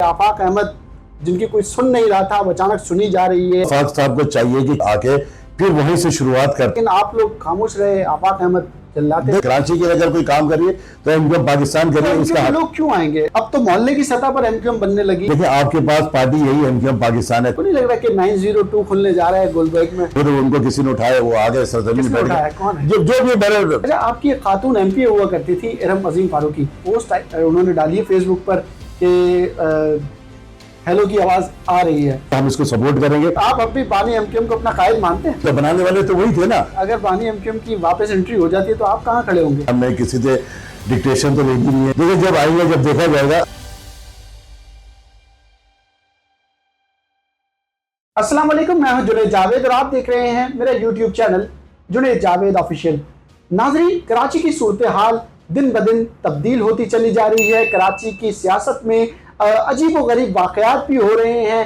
آفاق احمد جن کی کوئی سن نہیں رہا وہ اچانک سنی جا رہی ہے. آفاق صاحب کو چاہیے کہ آ کے پھر وہیں سے شروعات کرتے. لیکن آپ لوگ خاموش رہے. آفاق احمد چلاتے ہیں. کراچی کے اگر کوئی کام کریے تو ایم کیو ایم پاکستان کریے. اس کا لوگ کیوں آئیں گے؟ اب تو محلے کی سطح پر ایم کیو ایم بننے لگی. دیکھیں آپ کے پاس پارٹی یہی ایم کیو ایم پاکستان ہے. تو نہیں لگ رہا کہ 902 کھلنے جا رہا ہے گلبرگ میں؟ پھر ان کو کسی نے اٹھایا, وہ آگے سرزمین میں اٹھایا. کون ہے جو بھی بڑے. اچھا, آپ کی ایک خاتون ایم پی ہوا کرتی تھی ارم عظیم فاروقی, پوسٹ انہوں نے ڈالی ہے فیس بک پر کہ ہیلو کی آواز آ رہی ہے, ہم اس کو سپورٹ کریں گے. آپ اب بھی بانی ایم کیو ایم کو اپنا قائد مانتے ہیں؟ تو بنانے والے تو وہی تھے نا. اگر بانی ایم کیو ایم کی واپس انٹری ہو جاتی ہے تو آپ کہاں کھڑے ہوں گے؟ ہم نے کسی سے ڈکٹیشن تو لینی نہیں ہے. دیکھیں جب آئیں گے, جب دیکھا جائے گا. السلام علیکم, میں ہوں جنید جاوید اور آپ دیکھ رہے ہیں میرا YouTube channel Junaid Javed official. ناظرین, کراچی کی صورتحال دن بدن تبدیل ہوتی چلی جا رہی ہے. کراچی کی سیاست میں عجیب و غریب واقعات بھی ہو رہے ہیں,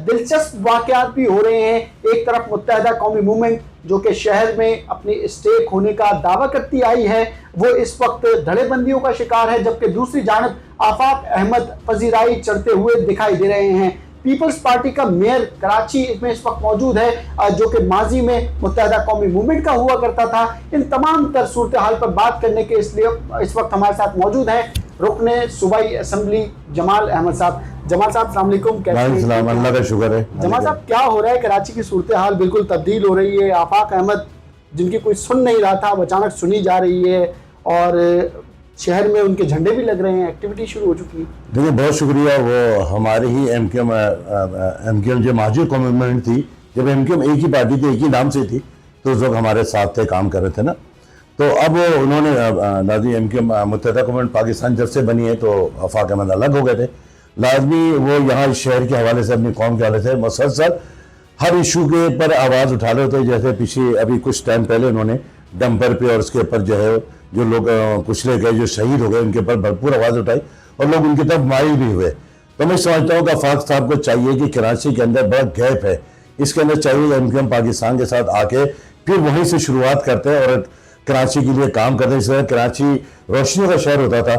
دلچسپ واقعات بھی ہو رہے ہیں. ایک طرف متحدہ قومی موومنٹ جو کہ شہر میں اپنی اسٹیک ہونے کا دعویٰ کرتی آئی ہے, وہ اس وقت دھڑے بندیوں کا شکار ہے, جبکہ دوسری جانب آفاق احمد پذیرائی چڑھتے ہوئے دکھائی دے رہے ہیں. پیپلز پارٹی کا میئر کراچی میں اس وقت موجود ہے, جو کہ ماضی میں متحدہ قومی موومنٹ کا ہوا کرتا تھا. ان تمام تر صورتحال پر بات کرنے کے اس وقت ہمارے ساتھ موجود ہیں رکن صوبائی اسمبلی جمال احمد صاحب. جمال صاحب السلام علیکم. السلام, اللہ کا شکر ہے. جمال صاحب, کیا ہو رہا ہے؟ کراچی کی صورتحال بالکل تبدیل ہو رہی ہے. آفاق احمد جن کی کوئی سن نہیں رہا وہ اچانک سنی جا رہی ہے, اور شہر میں ان کے جھنڈے بھی لگ رہے ہیں, ایکٹیویٹی شروع ہو چکی ہے. دیکھیں بہت شکریہ. وہ ہمارے ہی ایم کیو ایم جو ماضی کمیونٹ تھی, جب ایم کیو ایم ایک ہی پارٹی تھی, ایک ہی نام سے تھی, تو اس وقت ہمارے ساتھ تھے, کام کر رہے تھے نا. تو اب انہوں نے نازی ایم کیو ایم متحدہ قومی پاکستان جب سے بنی ہے تو آفاق احمد الگ ہو گئے تھے. لازمی وہ یہاں شہر کے حوالے سے, اپنی قوم کے حوالے سے مسلسل ہر ایشو کے پر آواز اٹھا رہے ہوتے. جیسے پیچھے ابھی کچھ ٹائم پہلے انہوں نے ڈمپر پہ اور اس کے اوپر جو ہے جو لوگ کچلے گئے, جو شہید ہو گئے, ان کے اوپر بھرپور آواز اٹھائی اور لوگ ان کی طرف مائل بھی ہوئے. تو میں سمجھتا ہوں کہ آفاق صاحب کو چاہیے کہ کراچی کے اندر بڑا گیپ ہے, اس کے اندر چاہیے ایم کیو ایم پاکستان کے ساتھ آ کے پھر وہیں سے شروعات کرتے ہیں اور کراچی کے لیے کام کرتے ہیں. اس طرح کراچی روشنیوں کا شہر ہوتا تھا,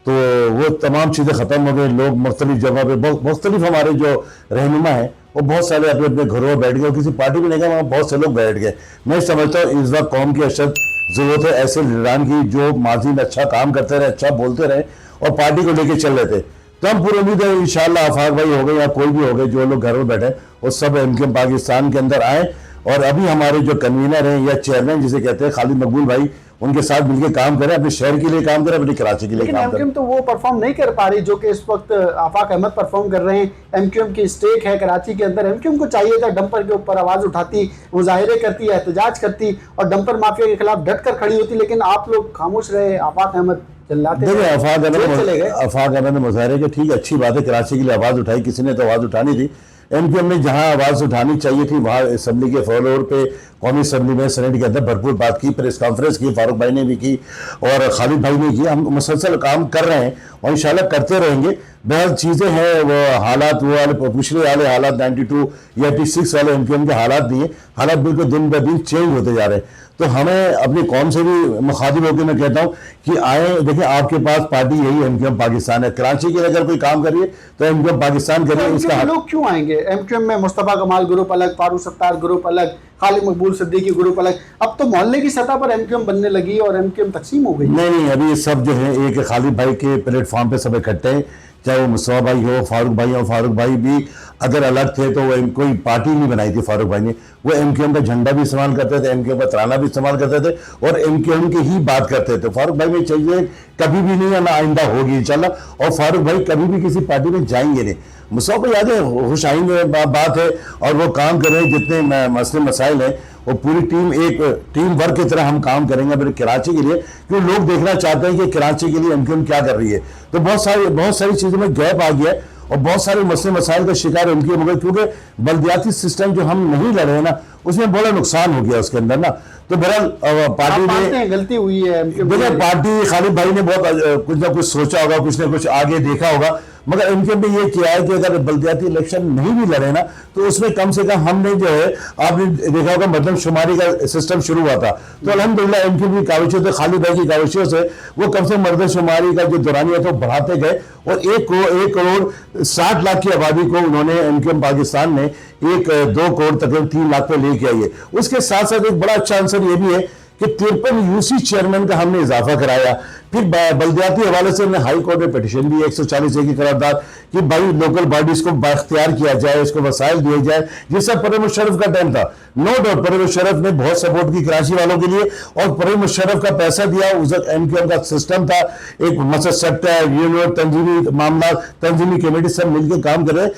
تو وہ تمام چیزیں ختم ہو گئی. لوگ مختلف جگہ پہ مختلف ہمارے جو رہنما ہیں وہ بہت سارے اپنے اپنے گھروں میں بیٹھ گئے, اور کسی پارٹی میں نہیں گئے, وہاں بہت سے لوگ بیٹھ گئے. میں سمجھتا ہوں اس وقت قوم کی اشد ضرورت ہے ایسے لیڈران کی جو ماضی میں اچھا کام کرتے رہے, اچھا بولتے رہے اور پارٹی کو لے کے چل رہے تھے. تو ہم پوری امید ہے انشاءاللہ آفاق بھائی ہو گئے یا کوئی بھی ہو گئے, جو لوگ گھر میں بیٹھے وہ سب ایم کیو ایم پاکستان کے اندر آئیں. اور ابھی ہمارے جو کنوینر ہیں یا چیئرمین جسے کہتے ہیں خالد مقبول بھائی, ان کے ساتھ مل کے کام کریں, اپنے شہر کے لیے کام کریں, اپنی کراچی کے لیے کام کریں. ایم کیو ایم تو وہ پرفارم نہیں کر پا رہی جو کہ اس وقت آفاق احمد پرفارم کر رہے ہیں. ایم کیو ایم کی اسٹیک ہے کراچی کے اندر. ایم کیو ایم کو چاہیے تھا ڈمپر کے اوپر آواز اٹھاتی, مظاہرے کرتی, احتجاج کرتی اور ڈمپر مافیا کے خلاف ڈٹ کر کھڑی ہوتی, لیکن آپ لوگ خاموش رہے. آفاق احمد چلاتے دیکھیں آفاق احمد نے مظاہرے کے, ٹھیک ہے اچھی بات ہے, کراچی کے لیے آواز اٹھائی, کسی نے تو آواز اٹھانی تھی. ایم کیو ایم نے جہاں آواز اٹھانی چاہیے تھی وہاں اسمبلی کے فلور پہ, قومی اسمبلی میں, سینیٹ کے اندر بھرپور بات کی, پریس کانفرنس کی, فاروق بھائی نے بھی کی اور خالد بھائی نے کی. ہم مسلسل کام کر رہے ہیں اور انشاءاللہ کرتے رہیں گے. بہت چیزیں ہیں, وہ حالات وہ والے پچھلے والے حالات 92 یا 86 والے ایم کیو ایم کے حالات نہیں ہیں. حالات بالکل دن بہ دن چینج ہوتے جا رہے ہیں. تو ہمیں اپنی قوم سے بھی مخاطب ہو کے میں کہتا ہوں کہ آئیں, دیکھیں آپ کے پاس پارٹی یہی ایم کیو ایم پاکستان ہے. کراچی کے اگر کوئی کام کریے تو ایم کیو ایم پاکستان کریے. اس کا لوگ کیوں آئیں گے؟ ایم کیو ایم میں مصطفیٰ کمال گروپ الگ, فاروق ستار گروپ الگ, خالد مقبول صدیقی گروپ الگ. اب تو محلے کی سطح پر ایم کیو ایم بننے لگی اور ایم کیو ایم تقسیم ہو گئی. نہیں, ابھی سب جو ہے ایک خالد بھائی کے پلیٹ فارم پہ سب اکٹھے ہیں, چاہے وہ مصطفیٰ بھائی ہو, فاروق بھائی ہو. فاروق بھائی بھی اگر الگ تھے تو وہ کوئی پارٹی نہیں بنائی تھی فاروق بھائی نے. وہ ایم کیو ایم کا جھنڈا بھی استعمال کرتے تھے, ایم کیو ایم کا ترانہ بھی استعمال کرتے تھے اور ایم کیو ایم کی ہی بات کرتے تھے. فاروق بھائی میں چاہیے کبھی بھی نہیں ہے, نہ آئندہ ہوگی انشاءاللہ, اور فاروق بھائی کبھی بھی کسی پارٹی میں جائیں گے نہیں. مصطفیٰ بھائی یاد ہے خوش آئند بات ہے, اور وہ کام کریں جتنے مسئلے مسائل ہیں وہ پوری ٹیم, ایک ٹیم ورک کی طرح ہم کام کریں گے اپنے کراچی کے لیے, کیونکہ لوگ دیکھنا چاہتے ہیں کہ کراچی کے لیے ایم کیو ایم کیا کر رہی ہے. تو بہت ساری چیزوں میں گیپ آ گیا ہے اور بہت سارے مسئلے مسائل کا شکار ان کی ہو گئے, کیونکہ بلدیاتی سسٹم جو ہم نہیں لڑ رہے ہیں نا, اس میں بڑا نقصان ہو گیا اس کے اندر نا. تو بہرحال پارٹی نے غلطی ہوئی ہے دیکھیں, پارٹی خالد بھائی نے بہت کچھ نہ کچھ سوچا ہوگا, کچھ نہ کچھ آگے دیکھا ہوگا, مگر ان کے بھی یہ کیا ہے کہ اگر بلدیاتی الیکشن نہیں بھی لڑے نا تو اس میں کم سے کم ہم نے جو ہے, آپ نے دیکھا ہوگا مردم شماری کا سسٹم شروع ہوا تھا, تو الحمدللہ ان کی بھی کاوشوں سے, خالد بھائی کی کاوشوں سے وہ کم سے کم مردم شماری کا جو دورانیہ تھا وہ بڑھاتے گئے, اور 1,60,00,000 کی آبادی کو انہوں نے ایم کیو ایم پاکستان نے 2 کروڑ تقریباً 3 لاکھ پہ لے کے آئی ہے. اس کے ساتھ ساتھ ایک بڑا اچھا آنسر یہ بھی ہے کہ 53 UC چیئرمین کا ہم نے اضافہ کرایا. پھر بلدیاتی حوالے سے ہم نے ہائی کورٹ میں پیٹیشن دی 140 کی قرارداد کہ بھائی لوکل باڈیز کو بااختیار کیا جائے, اس کو وسائل دیے جائے. یہ سب پرویز مشرف کا ٹائم تھا, نو ڈاؤٹ پرویز مشرف نے بہت سپورٹ کی کراچی والوں کے لیے, اور پرویز مشرف کا پیسہ دیا. اس وقت ایم کیو ایم کا سسٹم تھا, ایک مسجد سیکٹر, یونیورس, تنظیمی معاملات, تنظیمی کمیٹی سب مل کے کام کر رہے.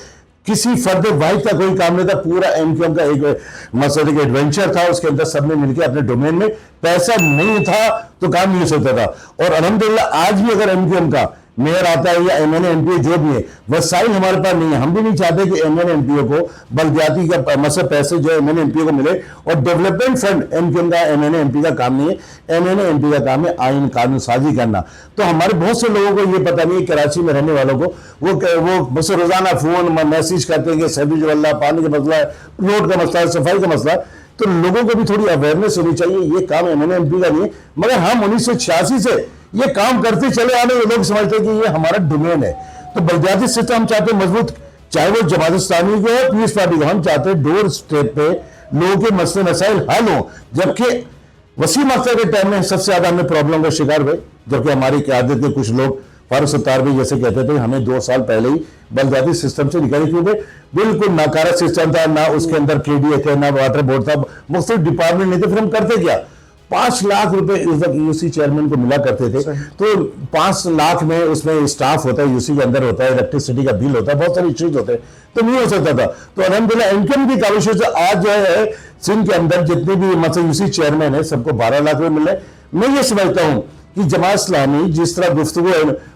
کسی فرد واحد کا کوئی کام نہیں تھا, پورا ایم کیو ایم کا ایک مسئلہ ایک ایڈونچر تھا, اس کے اندر سب نے مل کے اپنے ڈومین میں, پیسہ نہیں تھا تو کام نہیں ہو سکتا تھا. اور الحمدللہ آج بھی اگر ایم کیو ایم کا میئر آتا ہے یا M N A M P جو بھی ہے, وسائل ہمارے پاس نہیں ہے. ہم بھی نہیں چاہتے کہ M N A M P کو بلدیاتی کا مسئلہ پیسے جو M N A M P کو ملے, اور development fund M Q M کا M N A M P کا کام نہیں ہے. M N A M P کا کام ہے آئین قانون سازی کرنا. تو ہمارے بہت سے لوگوں کو یہ پتہ نہیں ہے, کراچی میں رہنے والوں کو, وہ بس روزانہ فون میسیج کرتے ہیں کہ سیویج والا, پانی کا مسئلہ ہے, روڈ کا مسئلہ ہے, صفائی کا مسئلہ ہے. تو لوگوں کو بھی تھوڑی اویئرنیس ہونی چاہیے, یہ کام M N A M P کا نہیں ہے. مگر ہم 1986 سے یہ کام کرتے چلے آنے, یہ لوگ سمجھتے ہیں کہ یہ ہمارا ڈومین ہے. تو بلدیاتی سسٹم ہم چاہتے ہیں مضبوط, چاہے وہ جماعت اسلامی کو ہے, پیپلز پارٹی کو. ہم چاہتے ہیں ڈور اسٹیپ پہ لوگوں کے مسئلے مسائل حل ہوں. جبکہ وسیم اختر کے ٹائم میں سب سے زیادہ ہمیں پرابلم کا شکار ہوئے, جبکہ ہماری قیادت کے کچھ لوگ, فاروق ستار بھی جیسے کہتے تھے, ہمیں 2 سال پہلے ہی بلدیاتی سسٹم سے نکالی, کیونکہ بالکل ناکارہ سسٹم تھا, نہ اس کے اندر کے ڈی اے تھے, نہ واٹر بورڈ تھا, مختلف ڈپارٹمنٹ نہیں تھے. پھر ہم کرتے کیا, 5 لاکھ روپے اس وقت یو سی چیئرمین کو ملا کرتے تھے. تو 5 لاکھ میں اس میں اسٹاف ہوتا ہے, یو سی کے اندر ہوتا ہے, الیکٹریسٹی کا بل ہوتا ہے, بہت ساری ایشوز ہوتے ہیں, تو نہیں ہو سکتا تھا. تو الحمدللہ ایم کیو ایم کی کاوشوں سے آج جو ہے سندھ کے اندر جتنے بھی مطلب یو سی چیئرمین ہیں سب کو 12 لاکھ روپے مل رہے. میں یہ سمجھتا ہوں کہ جماعت اسلامی جس طرح گفتگو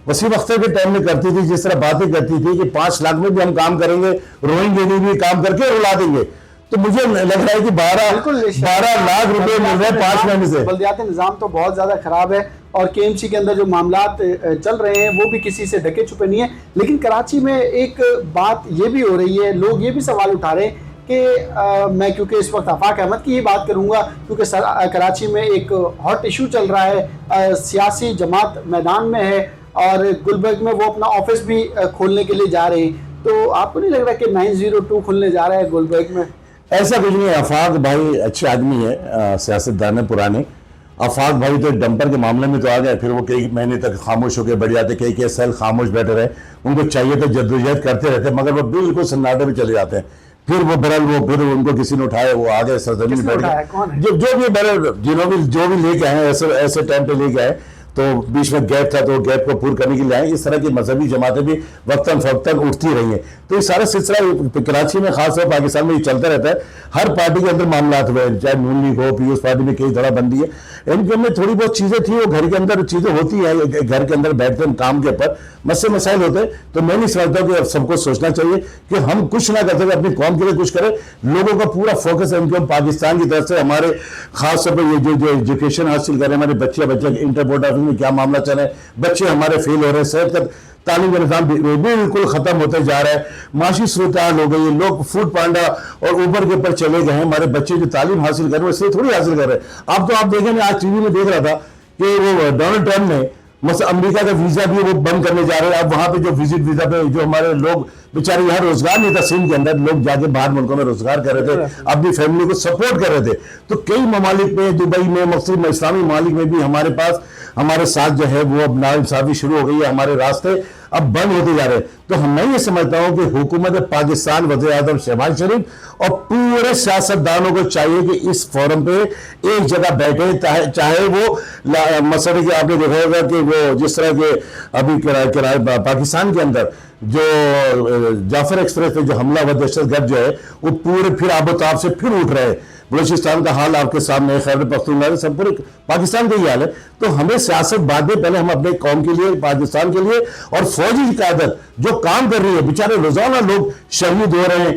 وسیم اختر کے ٹائم میں کرتی تھی, جس طرح باتیں کرتی تھی کہ 5 لاکھ میں بھی ہم کام کریں گے, روئیں گے نہیں, بھی کام کر کے اڑا دیں گے, تو مجھے لگ رہا ہے کہ 12 لاکھ روپے مل رہے ہیں 5 مہینے سے. بلدیاتی نظام تو بہت زیادہ خراب ہے, اور کے ایم سی کے اندر جو معاملات چل رہے ہیں وہ بھی کسی سے ڈھکے چھپے نہیں ہیں. لیکن کراچی میں ایک بات یہ بھی ہو رہی ہے, لوگ یہ بھی سوال اٹھا رہے ہیں کہ میں کیونکہ اس وقت آفاق احمد کی ہی بات کروں گا, کیونکہ کراچی میں ایک ہاٹ ایشو چل رہا ہے, سیاسی جماعت میدان میں ہے, اور گلبرگ میں وہ اپنا آفس بھی کھولنے کے لیے جا رہے ہیں. تو آپ کو نہیں لگ رہا کہ 902 کھلنے جا رہا ہے گلبرگ میں؟ ایسا کچھ نہیں. آفاق بھائی اچھے آدمی ہے, سیاستدان ہے پرانے. آفاق بھائی تو ڈمپر کے معاملے میں تو آ گئے, پھر وہ کئی مہینے تک خاموش ہو کے بیٹھ جاتے, کئی سیل خاموش بیٹھے رہے. ان کو چاہیے تو جدوجہد کرتے رہتے, مگر وہ بالکل سناٹے میں چلے جاتے ہیں. پھر وہ پھر ان کو کسی نے اٹھایا, وہ آگے سرزمین میں بیٹھ گئے, جو بھی برل جو بھی لے کے آئے ایسے ٹائم پہ لے کے آئے, تو بیچ میں گیپ تھا, تو گیپ کو پور کرنے کے لیے آئے. اس طرح کی مذہبی جماعتیں بھی وقتاً فوقتاً اٹھتی رہی ہیں. تو یہ سارا سلسلہ کراچی میں خاص طور پاکستان میں یہ چلتا رہتا ہے. ہر پارٹی کے اندر معاملات ہوئے, چاہے نون لیگ ہو, پیپلز پارٹی میں کئی دھڑا بندی ہے. ان کے میں تھوڑی بہت چیزیں تھیں, وہ گھر کے اندر چیزیں ہوتی ہیں, گھر کے اندر بیٹھتے ہیں کام کے اوپر مسئلے مسائل ہوتے ہیں. تو میں نہیں سمجھتا کہ اب سب کو سوچنا چاہیے کہ ہم کچھ نہ کرتے ہوئے اپنی قوم کے لیے کچھ کریں. لوگوں کا پورا فوکس ہے ان کو پاکستان کی طرف سے, ہمارے خاص طور پر یہ جو ایجوکیشن حاصل کر رہے ہیں ہمارے بچے انٹر بورڈ آفس میں کیا معاملہ چل رہا ہے, بچے ہمارے فیل ہو رہے ہیں, صحت کا تعلیم کا نظام بالکل ختم ہوتے جا رہا ہے, معاشی صورتحال ہو گئی ہے, لوگ فوڈ پانڈا اور اوبر کے اوپر چلے گئے ہیں. ہمارے بچے جو تعلیم حاصل کر رہے ہیں اس سے تھوڑی حاصل کر رہے ہیں. اب تو آپ دیکھیں, میں آج ٹی وی میں دیکھ رہا تھا کہ وہ ڈونلڈ ٹرمپ نے مثلا امریکہ کا ویزا بھی وہ بند کرنے جا رہے ہیں. اب وہاں پہ جو وزٹ ویزا پہ جو ہمارے لوگ بیچارے یہاں روزگار نہیں تھا, سندھ کے اندر لوگ جا کے باہر ملکوں میں روزگار کر رہے تھے, اپنی فیملی کو سپورٹ کر رہے تھے. تو کئی ممالک میں, دبئی میں, مختلف اسلامی ممالک میں بھی ہمارے پاس ہمارے ساتھ جو ہے وہ اب ناانصافی شروع ہو گئی ہے, ہمارے راستے اب بند ہوتے جا رہے ہیں. تو میں یہ سمجھتا ہوں کہ حکومت پاکستان, وزیر اعظم شہباز شریف اور پورے سیاستدانوں کو چاہیے کہ اس فورم پہ ایک جگہ بیٹھے, چاہے وہ مسئلے کہ آپ نے دیکھا ہوگا کہ وہ جس طرح کے ابھی پاکستان کے اندر جو جعفر ایکسپریس پہ جو حملہ و دہشت گرد جو ہے وہ پورے پھر آب و تاب سے پھر اٹھ رہے ہیں. بلوچستان کا حال آپ کے سامنے ہے, خیبر پختونخوا, سب پورے پاکستان کا ہی حال ہے. تو ہمیں سیاست بعد میں, پہلے ہم اپنے قوم کے لیے, پاکستان کے لیے, اور فوجی قیادت جو کام کر رہی ہے, بیچارے روزانہ لوگ شہید ہو رہے ہیں,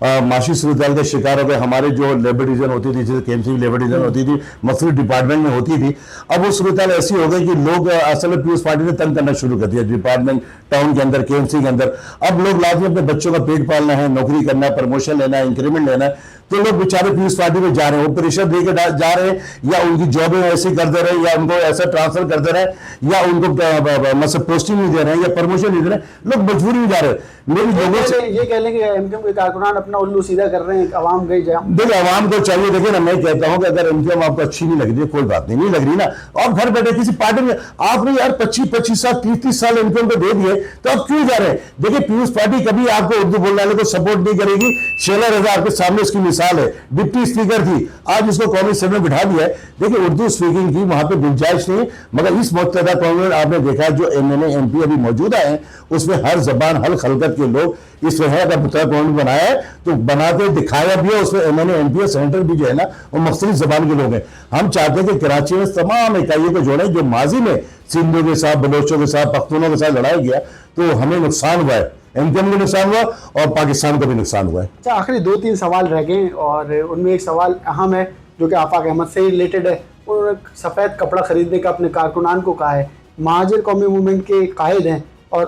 معاشی صورتحال کا شکار ہو گئے. ہمارے جو لیبر ڈویژن ہوتی تھی, جیسے KMC کی لیبر ڈویژن ہوتی تھی, مختلف ڈپارٹمنٹ میں ہوتی تھی, اب وہ صورتحال ایسی ہو گئی کہ لوگ اصل میں پیپلز پارٹی نے تنگ کرنا شروع کر دیا ڈپارٹمنٹ ٹاؤن کے اندر, KMC کے اندر. اب لوگ لازمی اپنے بچوں کا پیٹ پالنا ہے, نوکری کرنا ہے, پروموشن لینا ہے, انکریمنٹ لینا ہے, تو لوگ بیچارے پیپلز پارٹی میں جا رہے ہیں, وہ پریشر دے کے جا رہے ہیں, یا ان کی جابیں ایسی کر دے رہے ہیں, یا ان کو ایسا ٹرانسفر کر دے رہے ہیں, یا ان کو مطلب پوسٹنگ نہیں دے رہے ہیں, یا پروموشن نہیں دے رہے ہیں, لوگ مجبوری میں جا رہے ہیں. میری لوگوں سے یہ کہہ لیں کہ MKM کے کارکنان اپنا الو سیدھا کر رہے ہیں, عوام گئی جائیں. دیکھیں عوام کو چاہیے, دیکھیں نا, میں کہتا ہوں کہ اگر MKM آپ کو اچھی نہیں لگ رہی ہے, کوئی بات نہیں لگ رہی نا, آپ گھر بیٹھے کسی پارٹی میں, آپ نے یار 25 سال 30 سال MKM کو دے دیے, تو آپ کیوں جا رہے ہیں؟ دیکھیں پیپلز پارٹی کبھی آپ کو اردو بولنے والے کو سپورٹ نہیں کرے گی. شیلا رضا آپ کے سامنے اس کی مثال ہے, ڈپٹی اسپیکر تھی, آج اس کو قومی اسمبلی میں بٹھا دیا ہے. دیکھیں اردو اسپیکنگ کی وہاں پہ گنجائش نہیں, مگر اس متحدہ قوم میں آپ نے دیکھا جو MLA MP ابھی موجودہ ہیں, اس میں ہر زبان ہر خلقت کے لوگ اس میں ہے. اگر متحدہ قوم نے بنایا ہے تو بنا کے دکھایا بھی ہے, اس میں MLA MP اور سینیٹر بھی جو ہے نا وہ مختلف زبان کے لوگ ہیں. ہم چاہتے ہیں کہ کراچی میں تمام اکائیوں کو جوڑیں. جو ماضی میں سندھوں کے ساتھ, بلوچوں کے ساتھ, پختونوں کے ساتھ لڑایا گیا, تو ہمیں نقصان ہوا ہے, MKM کو نقصان ہوا اور پاکستان کو بھی نقصان ہوا ہے. اچھا, آخری 2-3 سوال رہ گئے, اور ان میں ایک سوال اہم ہے جو کہ آفاق احمد سے ریلیٹڈ ہے. انہوں نے سفید کپڑا خریدنے کا اپنے کارکنان کو کہا ہے. مہاجر قومی موومنٹ کے قائد ہیں اور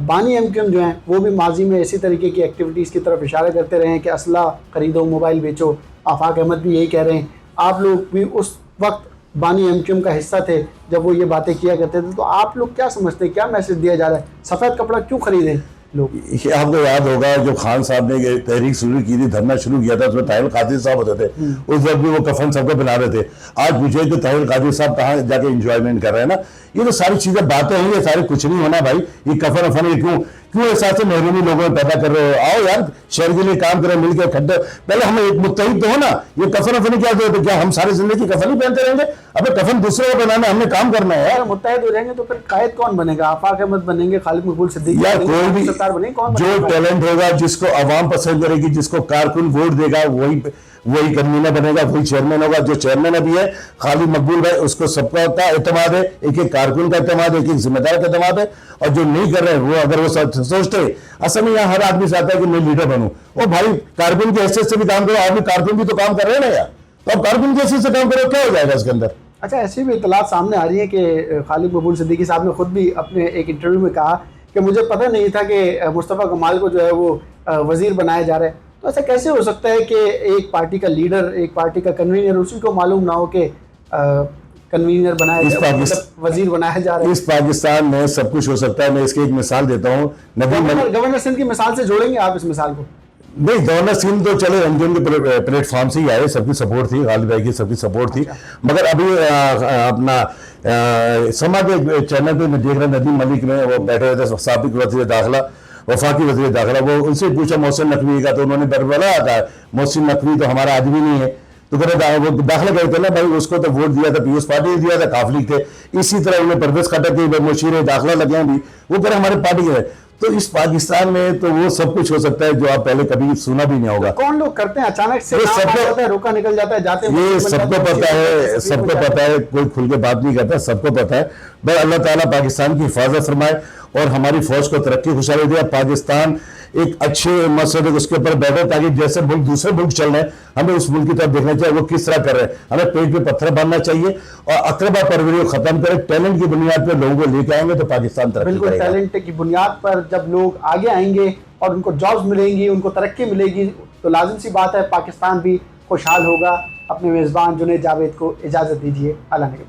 بانی MKM جو ہیں وہ بھی ماضی میں اسی طریقے کی ایکٹیویٹیز کی طرف اشارہ کرتے رہے ہیں کہ اسلحہ خریدو, موبائل بیچو. آفاق احمد بھی یہی کہہ رہے ہیں. آپ لوگ بھی اس وقت بانی MKM کا حصہ تھے جب وہ یہ باتیں کیا کرتے تھے, تو آپ لوگ کیا سمجھتے ہیں, کیا میسج دیا جا رہا ہے؟ سفید کپڑا کیوں خریدیں لوگ؟ آپ کو یاد ہوگا جو خان صاحب نے تحریک شروع کی تھی, دھرنا شروع کیا تھا, اس میں طاہر القادری صاحب ہوتے تھے, اس وقت بھی وہ کفن سب کو بنا رہے تھے. آج پوچھے کہ طاہر القادری صاحب کہاں جا کے انجوائمنٹ کر رہے ہیں نا. یہ تو ساری چیزیں باتیں ہیں, یہ سارے کچھ نہیں ہونا بھائی. یہ کفن افن یہ کیوں احساس محرومی لوگوں میں پیدا کر رہے ہو؟ آؤ یار شہر کے لیے کام کریں, مل کے کھڈے, پہلے ہمیں ایک متحد تو ہو نا. یہ کفن افن کیا ضرورت ہے؟ کیا ہم ساری زندگی کفن ہی پہنتے رہیں گے؟ ابھی کفن دوسرے کو بنانا, ہم نے کام کرنا ہے. اگر متحد ہو جائیں گے تو پھر قائد کون بنے گا؟ آفاق احمد بنیں گے, خالد مقبول صدیقی یا کوئی بھی ستار بنیں گے, کون جو ٹیلنٹ ہوگا, جس کو عوام پسند کرے گی, جس کو کارکن ووٹ دے گا, وہی کنوینر بنے گا, وہی چیئرمین ہوگا. جو چیئرمین ابھی ہے خالد مقبول بھائی, اس کو سب کا اعتماد ہے, ایک ایک کارکن کا اعتماد ہے, ایک ایک ذمہ دار کا اعتماد ہے. اور جو نہیں کر رہے ہیں وہ, اگر وہ سوچتے ہیں, اصل میں یہاں ہر آدمی چاہتا ہے کہ میں لیڈر بنوں, وہ بھائی کارکن کی حیثیت سے بھی کام کرو. آدمی کارکن بھی تو کام کر رہے ہیں نا یار, تو اب کارکن کی حیثیت سے کام کرو, کیا ہو جائے گا اس کے اندر؟ اچھا, ایسی بھی اطلاعات سامنے آ رہی ہیں کہ خالد مقبول صدیقی صاحب نے خود بھی اپنے ایک انٹرویو میں کہا کہ مجھے پتہ نہیں تھا کہ مصطفیٰ کمال کو جو ہے وہ وزیر بنایا جا رہا ہے. تو ایسا کیسے ہو سکتا ہے کہ ایک پارٹی کا لیڈر, ایک پارٹی کا کنوینر, اسی کو معلوم نہ ہو کہ کنوینر بنایا جا رہا ہے, وزیر بنایا جا رہا ہے؟ اس پاکستان میں سب کچھ ہو سکتا ہے. میں اس کی ایک مثال دیتا ہوں. گورنر سندھ کی مثال سے جوڑیں گے آپ اس مثال کو؟ نہیں, گورنر سندھ تو چلے MKM کے پلیٹ فارم سے ہی آئے, سب کی سپورٹ تھی, غالب بھائی کی سب کی سپورٹ تھی. مگر ابھی اپنا سما کے چینل پہ میں دیکھ رہا ندیم ملک میں وہ بیٹھے ہوئے تھے, سابق وزیر داخلہ, وفاقی وزیر داخلہ, وہ ان سے پوچھا محسن نقوی کا, تو انہوں نے بربلا تھا محسن نقوی تو ہمارا آدمی نہیں ہے. تو وہ داخلہ کرتے تھے نا بھائی, اس کو تو ووٹ دیا تھا پیپلز پارٹی نے دیا تھا, کافلی تھے. اسی طرح انہیں پرویز خٹک کے مشیر داخلہ لگے ہیں بھی, وہ کرے ہمارے پارٹی کے. تو اس پاکستان میں تو وہ سب کچھ ہو سکتا ہے جو آپ پہلے کبھی سنا بھی نہیں ہوگا. کون لوگ کرتے ہیں اچانک سے روکا نکل جاتا ہے, جاتے ہیں, یہ سب کو پتا ہے, سب کو پتا ہے, کوئی کھل کے بات نہیں کرتا, سب کو پتا ہے. بس اللہ تعالیٰ پاکستان کی حفاظت فرمائے اور ہماری فوج کو ترقی خوشحالی دے. پاکستان ایک اچھے مسئلے اس کے اوپر بیٹھے, تاکہ جیسے ملک دوسرے ملک چل رہے ہیں, ہمیں اس ملک کی طرف دیکھنا چاہیے وہ کس طرح کر رہے ہیں. ہمیں پیٹ پہ پتھر باندھنا چاہیے اور اقربا پروری کو ختم کریں. ٹیلنٹ کی بنیاد پہ لوگوں کو لے کے آئیں گے تو پاکستان ترقی کرے گا. بالکل, ٹیلنٹ کی بنیاد پر جب لوگ آگے آئیں گے اور ان کو جابز ملیں گی, ان کو ترقی ملے گی, تو لازم سی بات ہے پاکستان بھی خوشحال ہوگا. اپنے میزبان جنید جاوید کو اجازت دیجیے. اللہ نے